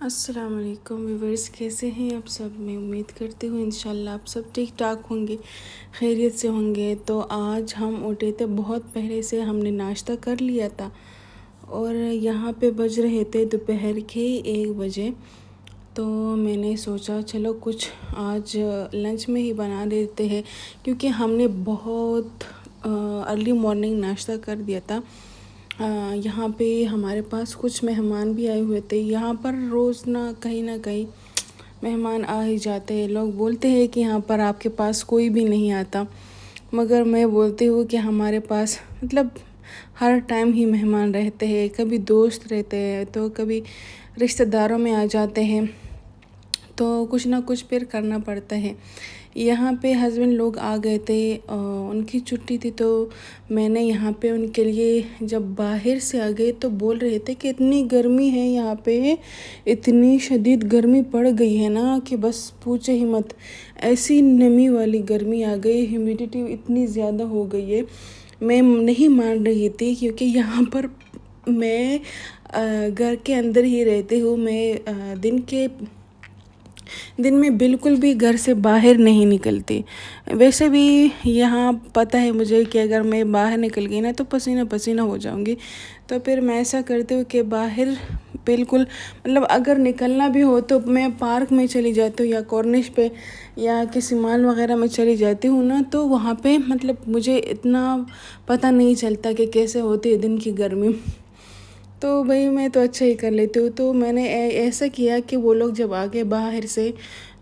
अस्सलाम वालेकुम व्यूवर्स, कैसे हैं आप सब। मैं उम्मीद करती हूँ इंशाल्लाह आप सब ठीक ठाक होंगे, खैरियत से होंगे। तो आज हम उठे थे बहुत पहले से, हमने नाश्ता कर लिया था और यहाँ पे बज रहे थे दोपहर के 1 बजे। तो मैंने सोचा चलो कुछ आज लंच में ही बना देते हैं, क्योंकि हमने बहुत अर्ली मॉर्निंग नाश्ता कर दिया था। यहाँ पे हमारे पास कुछ मेहमान भी आए हुए थे। यहाँ पर रोज़ ना कहीं मेहमान आ ही जाते हैं। लोग बोलते हैं कि यहाँ पर आपके पास कोई भी नहीं आता, मगर मैं बोलती हूँ कि हमारे पास मतलब हर टाइम ही मेहमान रहते हैं। कभी दोस्त रहते हैं तो कभी रिश्तेदारों में आ जाते हैं, तो कुछ ना कुछ फिर करना पड़ता है। यहाँ पे हस्बैंड लोग आ गए थे, उनकी छुट्टी थी, तो मैंने यहाँ पे उनके लिए जब बाहर से आ गए तो बोल रहे थे कि इतनी गर्मी है यहाँ पे, इतनी शदीद गर्मी पड़ गई है ना कि बस पूछे ही मत। ऐसी नमी वाली गर्मी आ गई, ह्यूमिडिटी इतनी ज़्यादा हो गई है। मैं नहीं मान रही थी, क्योंकि यहाँ पर मैं घर के अंदर ही रहती हूँ। मैं दिन में बिल्कुल भी घर से बाहर नहीं निकलती। वैसे भी यहाँ पता है मुझे कि अगर मैं बाहर निकल गई ना तो पसीना पसीना हो जाऊँगी। तो फिर मैं ऐसा करती हूँ कि बाहर बिल्कुल मतलब अगर निकलना भी हो तो मैं पार्क में चली जाती हूँ या कॉर्निश पे या किसी मॉल वगैरह में चली जाती हूँ ना, तो वहाँ पे मतलब मुझे इतना पता नहीं चलता कि कैसे होती है दिन की गर्मी। तो भाई मैं तो अच्छा ही कर लेती हूँ। तो मैंने ऐसा किया कि वो लोग जब आ गए बाहर से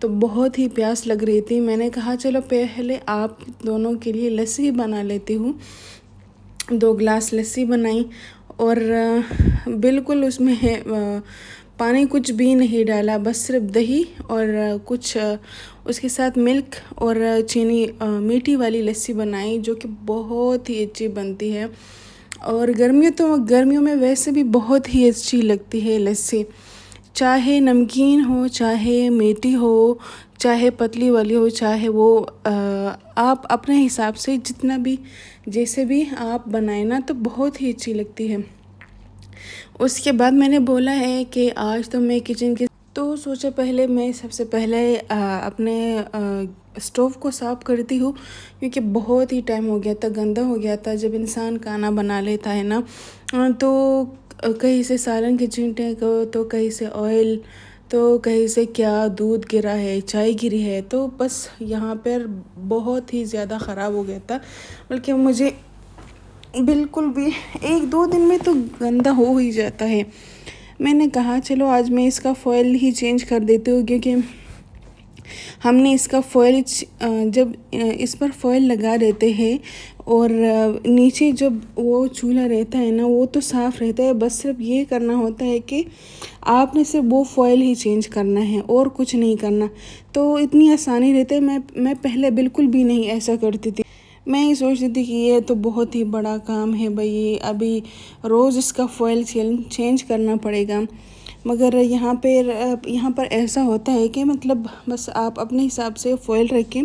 तो बहुत ही प्यास लग रही थी। मैंने कहा चलो पहले आप दोनों के लिए लस्सी बना लेती हूँ। 2 गिलास लस्सी बनाई और बिल्कुल उसमें पानी कुछ भी नहीं डाला, बस सिर्फ दही और कुछ उसके साथ मिल्क और चीनी, मीठी वाली लस्सी बनाई, जो कि बहुत ही अच्छी बनती है। और गर्मियों में वैसे भी बहुत ही अच्छी लगती है लस्सी, चाहे नमकीन हो, चाहे मीठी हो, चाहे पतली वाली हो, चाहे वो आप अपने हिसाब से जितना भी जैसे भी आप बनाए ना, तो बहुत ही अच्छी लगती है। उसके बाद मैंने बोला है कि आज तो मैं किचन के तो सोचा पहले मैं सबसे पहले अपने स्टोव को साफ़ करती हूँ, क्योंकि बहुत ही टाइम हो गया था, गंदा हो गया था। जब इंसान खाना बना लेता है ना, तो कहीं से सालन के चींटे को, तो कहीं से ऑयल, तो कहीं से क्या दूध गिरा है, चाय गिरी है, तो बस यहाँ पर बहुत ही ज़्यादा ख़राब हो गया था। बल्कि मुझे बिल्कुल भी 1-2 दिन में तो गंदा हो ही जाता है। मैंने कहा चलो आज मैं इसका फॉयल ही चेंज कर देती हूँ, क्योंकि हमने इसका फॉयल जब इस पर फॉयल लगा देते हैं और नीचे जब वो चूल्हा रहता है ना, वो तो साफ़ रहता है। बस सिर्फ ये करना होता है कि आपने सिर्फ वो फॉयल ही चेंज करना है और कुछ नहीं करना। तो इतनी आसानी रहती है। मैं पहले बिल्कुल भी नहीं ऐसा करती थी। मैं ये सोचती थी कि ये तो बहुत ही बड़ा काम है भाई, अभी रोज़ इसका फॉयल चेंज करना पड़ेगा। मगर यहाँ पर ऐसा होता है कि मतलब बस आप अपने हिसाब से फॉयल रखें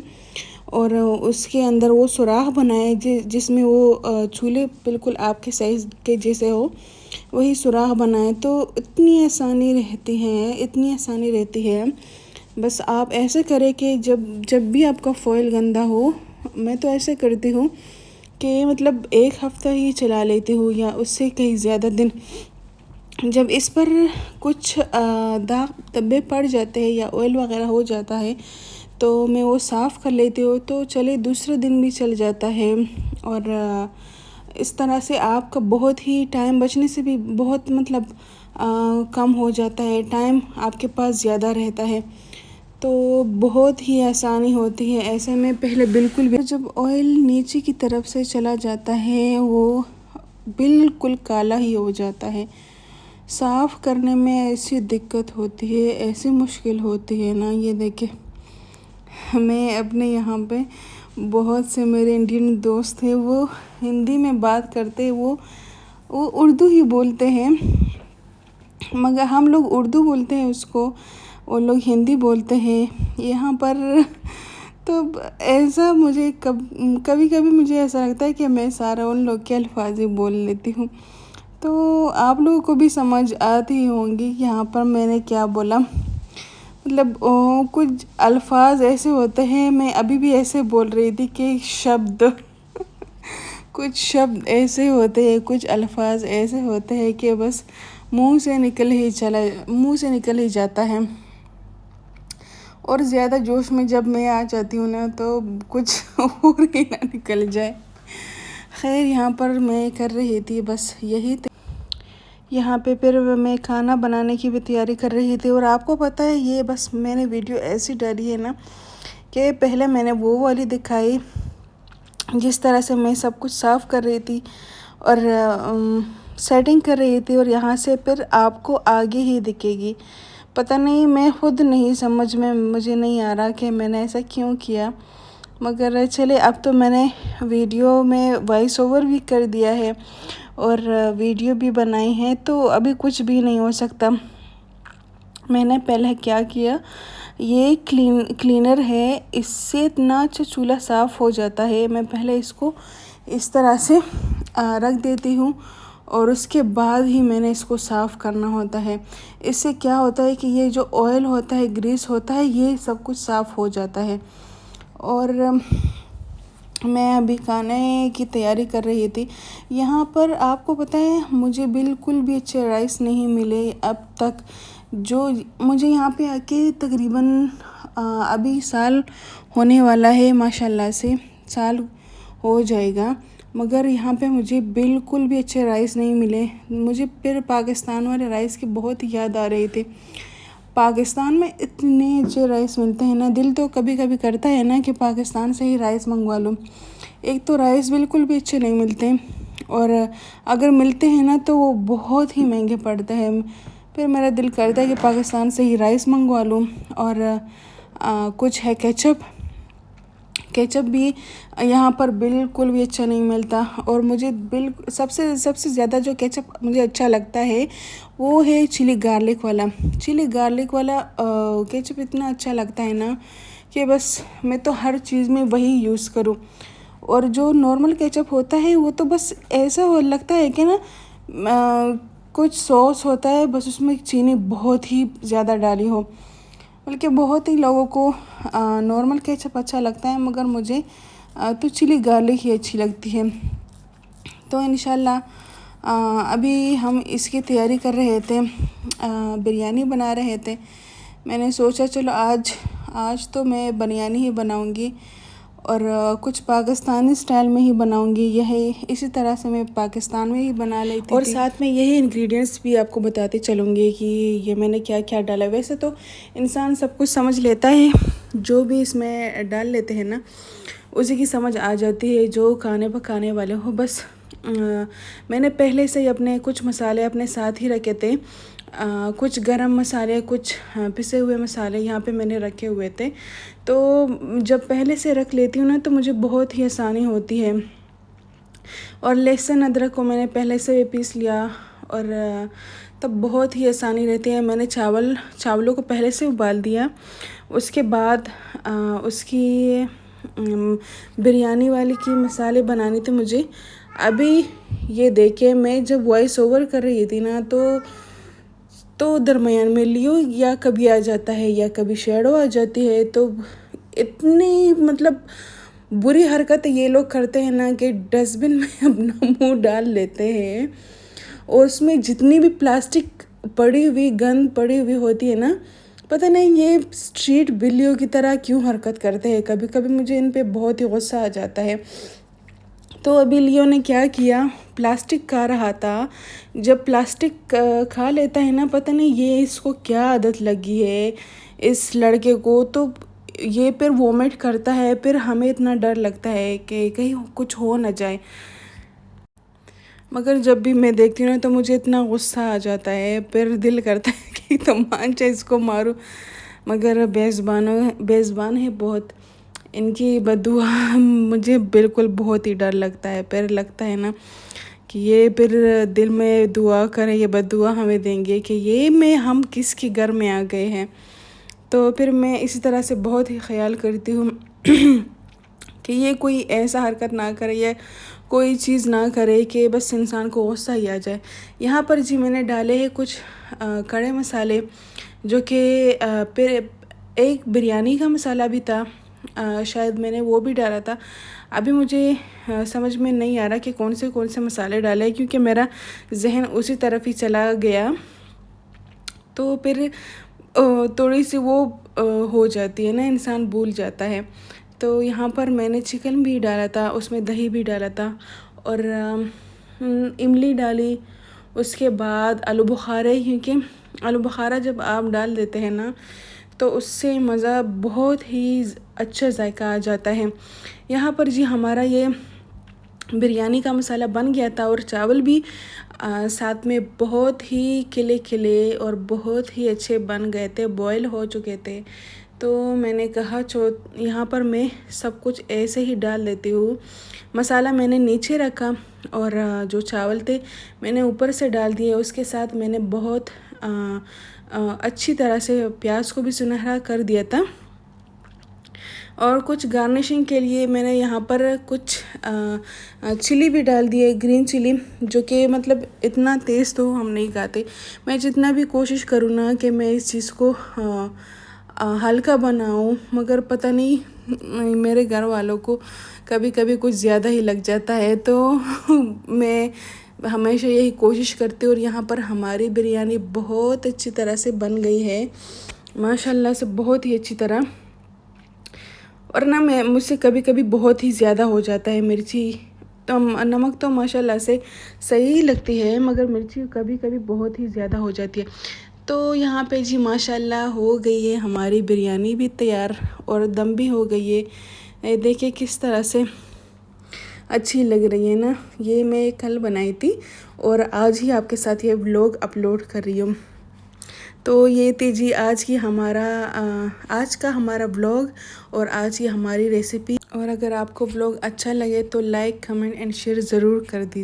और उसके अंदर वो सुराख बनाए जिसमें वो चूल्हे बिल्कुल आपके साइज़ के जैसे हो, वही सुराख बनाए। तो इतनी आसानी रहती है। बस आप ऐसे करें कि जब भी आपका फॉयल गंदा हो, मैं तो ऐसे करती हूँ कि मतलब 1 हफ़्ता ही चला लेती हूँ या उससे कहीं ज़्यादा दिन। जब इस पर कुछ दाग धब्बे पड़ जाते हैं या ऑयल वगैरह हो जाता है, तो मैं वो साफ़ कर लेती हूँ, तो चले दूसरे दिन भी चल जाता है। और इस तरह से आपका बहुत ही टाइम बचने से भी बहुत मतलब कम हो जाता है, टाइम आपके पास ज़्यादा रहता है। तो बहुत ही आसानी होती है ऐसे में। पहले बिल्कुल भी जब ऑयल नीचे की तरफ से चला जाता है, वो बिल्कुल काला ही हो जाता है। साफ़ करने में ऐसी दिक्कत होती है, ऐसी मुश्किल होती है ना। ये देखे, मैं अपने यहाँ पे बहुत से मेरे इंडियन दोस्त हैं, वो हिंदी में बात करते हैं, वो उर्दू ही बोलते हैं, मगर हम लोग उर्दू बोलते हैं उसको, वो लोग हिंदी बोलते हैं यहाँ पर। तो ऐसा मुझे कभी कभी मुझे ऐसा लगता है कि मैं सारा उन लोग के अल्फाज ही बोल लेती हूँ। तो आप लोगों को भी समझ आती होंगी कि यहाँ पर मैंने क्या बोला। मतलब कुछ अल्फाज ऐसे होते हैं, मैं अभी भी ऐसे बोल रही थी कि शब्द कुछ शब्द ऐसे होते हैं, कुछ अल्फाज ऐसे होते हैं कि बस मुंह से निकल ही जाता है। और ज़्यादा जोश में जब मैं आ जाती हूँ ना तो कुछ और ही ना निकल जाए। खैर यहाँ पर मैं कर रही थी बस यही यहाँ पे फिर मैं खाना बनाने की भी तैयारी कर रही थी। और आपको पता है ये बस मैंने वीडियो ऐसी डाली है ना कि पहले मैंने वो वाली दिखाई जिस तरह से मैं सब कुछ साफ़ कर रही थी और सेटिंग कर रही थी, और यहाँ से फिर आपको आगे ही दिखेगी। पता नहीं, मैं खुद नहीं समझ में मुझे नहीं आ रहा कि मैंने ऐसा क्यों किया, मगर चले अब तो मैंने वीडियो में वॉइस ओवर भी कर दिया है और वीडियो भी बनाई है, तो अभी कुछ भी नहीं हो सकता। मैंने पहले क्या किया, ये क्लीनर है, इससे इतना अच्छा चूल्हा साफ़ हो जाता है। मैं पहले इसको इस तरह से रख देती हूँ और उसके बाद ही मैंने इसको साफ़ करना होता है। इससे क्या होता है कि ये जो ऑयल होता है, ग्रीस होता है, ये सब कुछ साफ़ हो जाता है। और मैं अभी खाने की तैयारी कर रही थी। यहाँ पर आपको पता है मुझे बिल्कुल भी अच्छे राइस नहीं मिले अब तक। जो मुझे यहाँ पे आके तकरीबन अभी साल होने वाला है, माशाल्लाह से साल हो जाएगा, मगर यहाँ पे मुझे बिल्कुल भी अच्छे राइस नहीं मिले। मुझे फिर पाकिस्तान वाले राइस की बहुत याद आ रही थी। पाकिस्तान में इतने अच्छे राइस मिलते हैं ना, दिल तो कभी कभी करता है ना कि पाकिस्तान से ही राइस मंगवा लूँ। एक तो राइस बिल्कुल भी अच्छे नहीं मिलते, और अगर मिलते हैं ना तो वो बहुत ही महंगे पड़ते हैं। फिर मेरा दिल करता है कि पाकिस्तान से ही राइस मंगवा लूँ। और कुछ है केचप भी यहाँ पर बिल्कुल भी अच्छा नहीं मिलता। और मुझे सबसे ज़्यादा जो केचप मुझे अच्छा लगता है वो है चिली गार्लिक वाला केचप। इतना अच्छा लगता है ना कि बस मैं तो हर चीज़ में वही यूज़ करूँ। और जो नॉर्मल केचप होता है वो तो बस ऐसा हो लगता है कि ना कुछ सॉस होता है, बस उसमें चीनी बहुत ही ज़्यादा डाली हो। बल्कि बहुत ही लोगों को नॉर्मल केचप अच्छा लगता है, मगर मुझे तो चिली गार्लिक ही अच्छी लगती है। तो इंशाल्लाह अभी हम इसकी तैयारी कर रहे थे, बिरयानी बना रहे थे। मैंने सोचा चलो आज तो मैं बिरयानी ही बनाऊंगी और कुछ पाकिस्तानी स्टाइल में ही बनाऊंगी। इसी तरह से मैं पाकिस्तान में ही बना लेती थी। और साथ में यही इंग्रेडिएंट्स भी आपको बताते चलूँगी कि ये मैंने क्या क्या डाला। वैसे तो इंसान सब कुछ समझ लेता है, जो भी इसमें डाल लेते हैं ना उसी की समझ आ जाती है, जो खाने पकाने वाले हो। बस मैंने पहले से ही अपने कुछ मसाले अपने साथ ही रखे थे। कुछ गरम मसाले, कुछ पिसे हुए मसाले यहाँ पे मैंने रखे हुए थे। तो जब पहले से रख लेती हूँ ना तो मुझे बहुत ही आसानी होती है। और लहसुन अदरक को मैंने पहले से पीस लिया और तब बहुत ही आसानी रहती है। मैंने चावलों को पहले से उबाल दिया। उसके बाद उसकी बिरयानी वाली की मसाले बनाने थे मुझे। अभी ये देखे, मैं जब वॉइस ओवर कर रही थी ना तो दरमियान में लियो या कभी आ जाता है या कभी शैडो आ जाती है। तो इतनी मतलब बुरी हरकत ये लोग करते हैं ना कि डस्टबिन में अपना मुंह डाल लेते हैं, और उसमें जितनी भी प्लास्टिक गंद पड़ी हुई होती है ना, पता नहीं ये स्ट्रीट बिल्लियों की तरह क्यों हरकत करते हैं। कभी कभी मुझे इन पे बहुत ही गुस्सा आ जाता है। तो अभी लियो ने क्या किया, प्लास्टिक खा रहा था। जब प्लास्टिक खा लेता है ना, पता नहीं ये इसको क्या आदत लगी है इस लड़के को, तो ये फिर वोमिट करता है। फिर हमें इतना डर लगता है कि कहीं कुछ हो ना जाए। मगर जब भी मैं देखती हूँ ना तो मुझे इतना गुस्सा आ जाता है, फिर दिल करता है कि तमांचा इसको मारूं। मगर बेज़बान है बहुत, इनकी बददुआ मुझे बिल्कुल बहुत ही डर लगता है। फिर लगता है ना कि ये फिर दिल में दुआ करें, ये बददुआ हमें देंगे कि हम किसके घर में आ गए हैं। तो फिर मैं इसी तरह से बहुत ही ख्याल करती हूँ कि ये कोई ऐसा हरकत ना करे या कोई चीज़ ना करे कि बस इंसान को गुस्सा ही आ जाए। यहाँ पर जी मैंने डाले हैं कुछ खड़े मसाले, जो कि फिर एक बिरयानी का मसाला भी था, शायद मैंने वो भी डाला था। अभी मुझे समझ में नहीं आ रहा कि कौन से मसाले डाले, क्योंकि मेरा जहन उसी तरफ ही चला गया। तो फिर थोड़ी सी वो हो जाती है ना, इंसान भूल जाता है। तो यहाँ पर मैंने चिकन भी डाला था, उसमें दही भी डाला था और इमली डाली। उसके बाद आलू बुखारा, क्योंकि आलू बुखारा जब आप डाल देते हैं ना तो उससे मज़ा बहुत ही अच्छा जायका आ जाता है। यहाँ पर जी हमारा ये बिरयानी का मसाला बन गया था और चावल भी साथ में बहुत ही खिले खिले और बहुत ही अच्छे बन गए थे, बॉयल हो चुके थे। तो मैंने कहा यहाँ पर मैं सब कुछ ऐसे ही डाल देती हूँ। मसाला मैंने नीचे रखा और जो चावल थे मैंने ऊपर से डाल दिए। उसके साथ मैंने बहुत अच्छी तरह से प्याज को भी सुनहरा कर दिया था। और कुछ गार्निशिंग के लिए मैंने यहाँ पर कुछ चिली भी डाल दिए, ग्रीन चिली, जो कि मतलब इतना तेज़ तो हम नहीं खाते। मैं जितना भी कोशिश करूँ ना कि मैं इस चीज़ को हल्का बनाऊँ, मगर पता नहीं मेरे घर वालों को कभी कभी कुछ ज़्यादा ही लग जाता है। तो मैं हमेशा यही कोशिश करती हूँ। और यहाँ पर हमारी बिरयानी बहुत अच्छी तरह से बन गई है, माशाल्लाह से बहुत ही अच्छी तरह। और ना मैं मुझसे कभी कभी बहुत ही ज़्यादा हो जाता है मिर्ची, तो नमक तो माशाल्लाह से सही लगती है, मगर मिर्ची कभी कभी बहुत ही ज़्यादा हो जाती है। तो यहाँ पे जी माशाल्लाह हो गई है हमारी बिरयानी भी तैयार और दम भी हो गई है। देखिए किस तरह से अच्छी लग रही है ना। ये मैं कल बनाई थी और आज ही आपके साथ ये व्लॉग अपलोड कर रही हूँ। तो ये थी जी आज का हमारा व्लॉग और आज की हमारी रेसिपी। और अगर आपको व्लॉग अच्छा लगे तो लाइक, कमेंट एंड शेयर ज़रूर कर दीजिए।